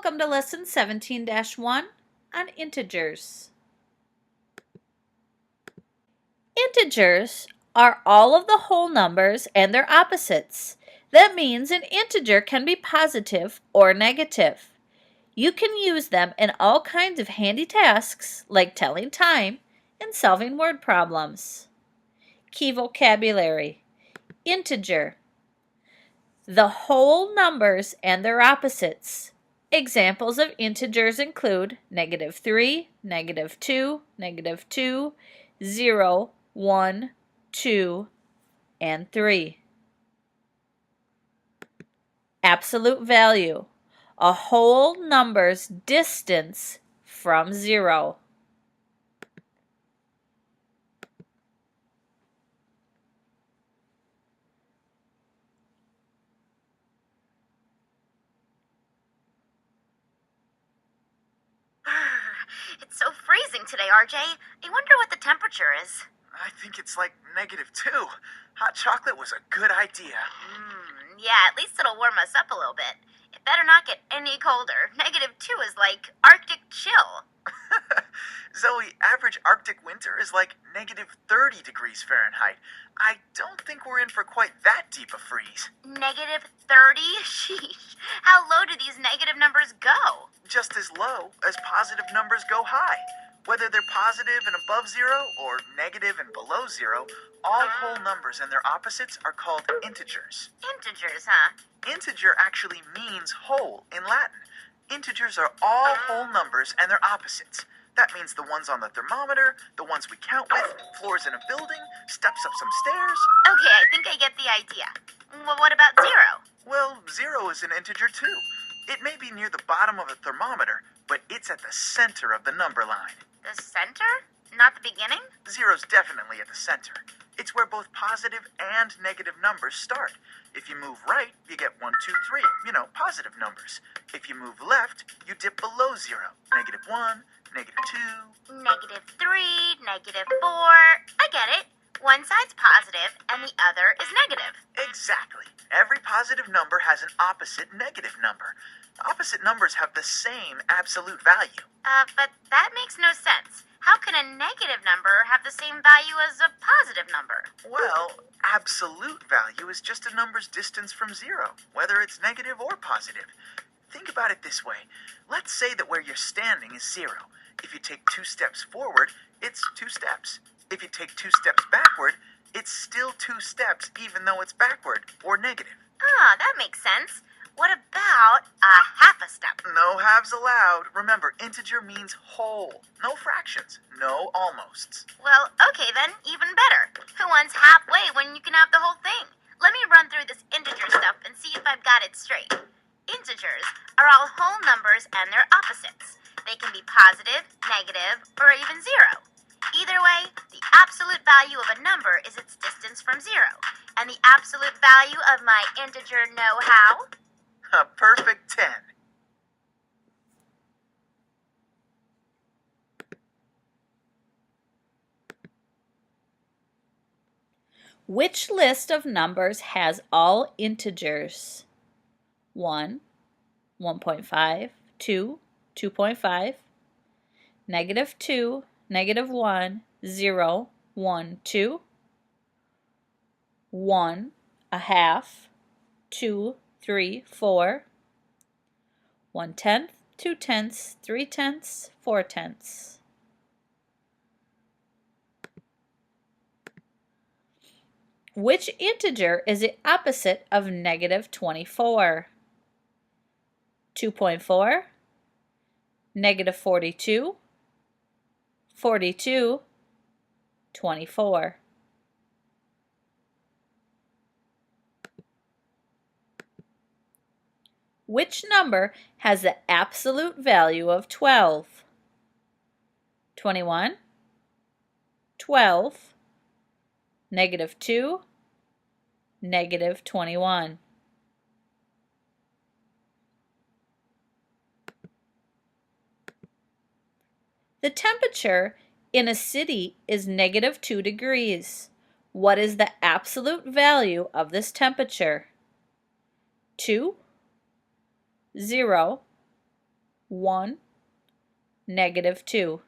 Welcome to Lesson 17-1 on integers. Integers are all of the whole numbers and their opposites. That means an integer can be positive or negative. You can use them in all kinds of handy tasks like telling time and solving word problems. Key vocabulary: integer, the whole numbers and their opposites. Examples of integers include -3, -2, -2, 0, 1, 2, and 3. Absolute value, a whole number's distance from 0. It's so freezing today, RJ. I wonder what the temperature is. I think it's like -2. Hot chocolate was a good idea. Yeah, at least it'll warm us up a little bit. It better not get any colder. -2 is like Arctic chill. Zoe, average Arctic winter is like -30 degrees Fahrenheit. I don't think we're in for quite that deep a freeze. -30? Sheesh. How low do these negative numbers go? Just as low as positive numbers go high. Whether they're positive and above 0 or negative and below 0, all whole numbers and their opposites are called integers. Integers, huh? Integer actually means whole in Latin. Integers are all whole numbers and their opposites. That means the ones on the thermometer, the ones we count with, floors in a building, steps up some stairs. Okay, I think I get the idea. Well, what about 0? Well, 0 is an integer too. It may be near the bottom of a thermometer, but it's at the center of the number line. The center? Not the beginning? 0's definitely at the center. It's where both positive and negative numbers start. If you move right, you get 1, 2, 3, positive numbers. If you move left, you dip below 0. -1, -2. -3, -4. I get it. One side's positive and the other is negative. Exactly. Every positive number has an opposite negative number. Opposite numbers have the same absolute value. But that makes no sense. How can a negative number have the same value as a positive number? Well, absolute value is just a number's distance from 0, whether it's negative or positive. Think about it this way. Let's say that where you're standing is 0. If you take 2 steps forward, it's 2 steps. If you take 2 steps backward, it's still 2 steps even though it's backward or negative. Ah, that makes sense. What about a half a step? No halves allowed. Remember, integer means whole. No fractions. No almosts. Well, okay then, even better. Who wants halfway when you can have the whole thing? Let me run through this integer stuff and see if I've got it straight. Integers are all whole numbers and their opposites. They can be positive, negative, or even 0. Either way, the absolute value of a number is its distance from 0. And the absolute value of my integer know-how? A perfect 10. Which list of numbers has all integers? 1, 1.5, 2, 2.5, -2, -1, 0, 1, 2, 1, a half, 2, 3, 4, 1/10, 2/10, 3/10, 4/10. Which integer is the opposite of -24? 2.4, -42, 42, 24. Which number has the absolute value of 12? 21, 12, -2, -21. The temperature in a city is -2 degrees. What is the absolute value of this temperature? 2, 0, 1, -2.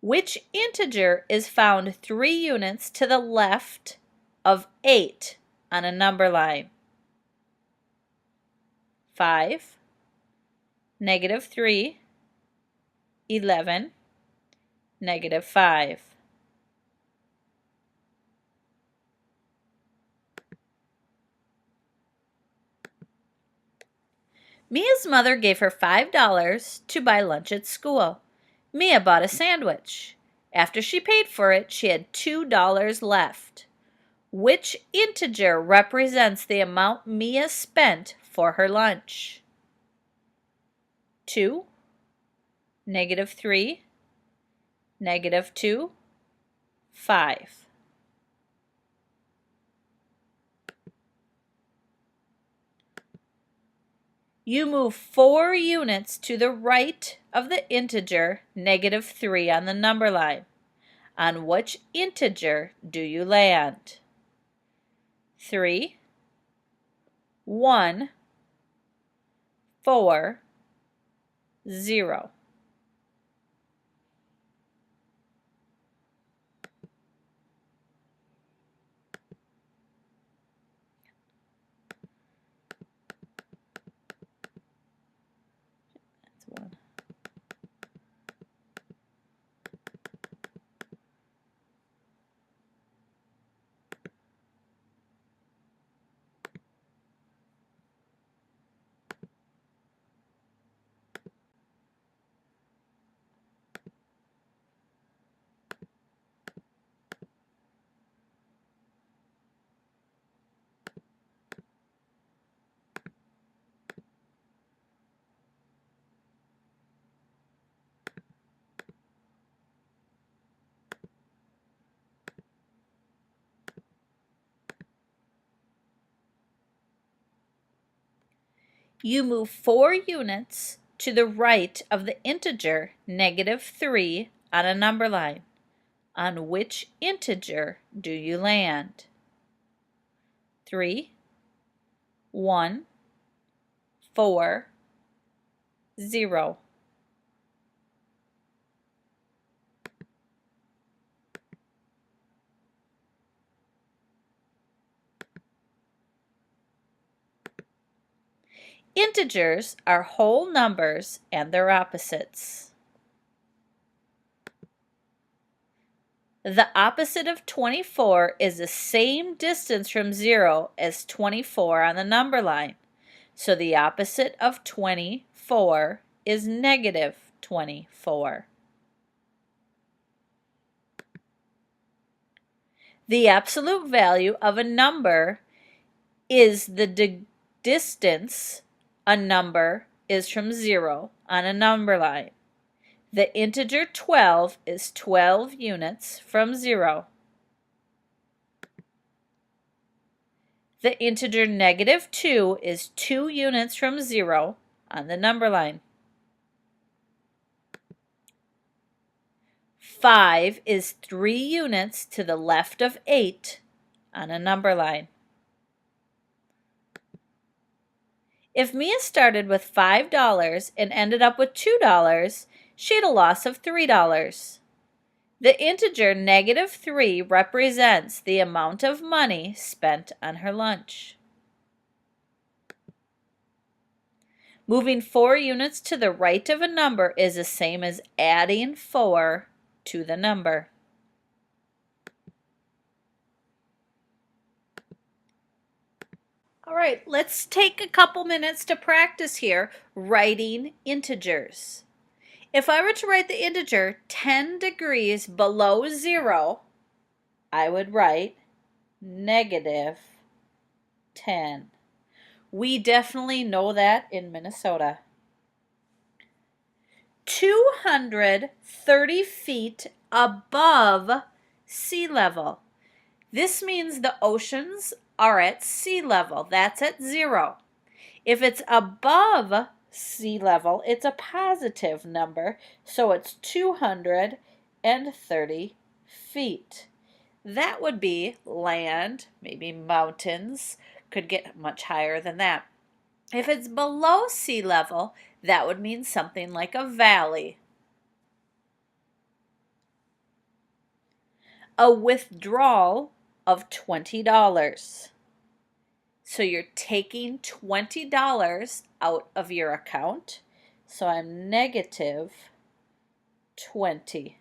Which integer is found 3 units to the left of 8 on a number line? 5, -3, 11, -5. Mia's mother gave her $5 to buy lunch at school. Mia bought a sandwich. After she paid for it, she had $2 left. Which integer represents the amount Mia spent for her lunch? 2, -3, -2, 5. You move 4 units to the right of the integer -3 on the number line. On which integer do you land? 3, 1, 4, 0. That's 1. You move 4 units to the right of the integer -3 on a number line. On which integer do you land? 3, 1, 4, 0. Integers are whole numbers and their opposites. The opposite of 24 is the same distance from 0 as 24 on the number line. So the opposite of 24 is -24. The absolute value of a number is the distance a number is from 0 on a number line. The integer 12 is 12 units from 0. The integer -2 is 2 units from 0 on the number line. 5 is 3 units to the left of 8 on a number line. If Mia started with $5 and ended up with $2, she had a loss of $3. The integer -3 represents the amount of money spent on her lunch. Moving 4 units to the right of a number is the same as adding 4 to the number. All right, let's take a couple minutes to practice here writing integers. If I were to write the integer 10 degrees below 0, I would write -10. We definitely know that in Minnesota. 230 feet above sea level. This means the oceans are at sea level. That's at 0. If it's above sea level, it's a positive number, so it's 230 feet. that would be land, maybe mountains, could get much higher than that. If it's below sea level, that would mean something like a valley. A withdrawal of $20. So you're taking $20 out of your account. So I'm negative 20.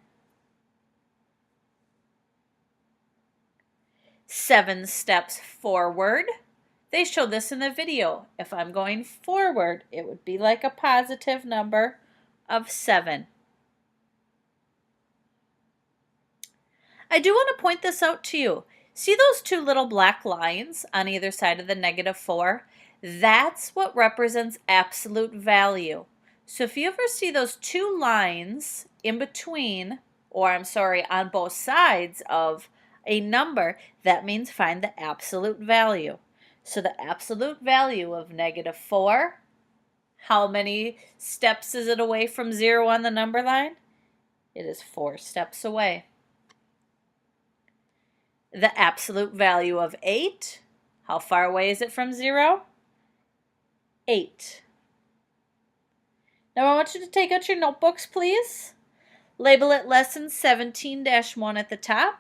7 steps forward. They show this in the video. If I'm going forward, it would be like a positive number of 7. I do want to point this out to you. See those 2 little black lines on either side of the negative 4? That's what represents absolute value. So if you ever see those 2 lines in between, or I'm sorry, on both sides of a number, that means find the absolute value. So the absolute value of negative 4, how many steps is it away from 0 on the number line? It is 4 steps away. The absolute value of 8, how far away is it from 0? 8. Now I want you to take out your notebooks, please. Label it lesson 17-1 at the top.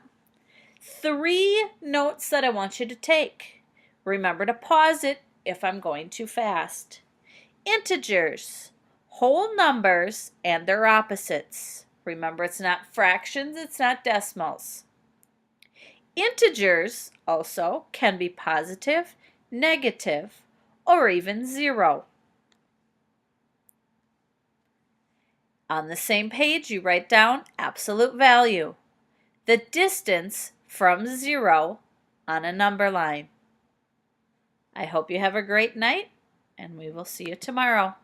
3 notes that I want you to take. Remember to pause it if I'm going too fast. Integers, whole numbers, and their opposites. Remember, it's not fractions, it's not decimals. Integers also can be positive, negative, or even 0. On the same page, you write down absolute value, the distance from 0 on a number line. I hope you have a great night, and we will see you tomorrow.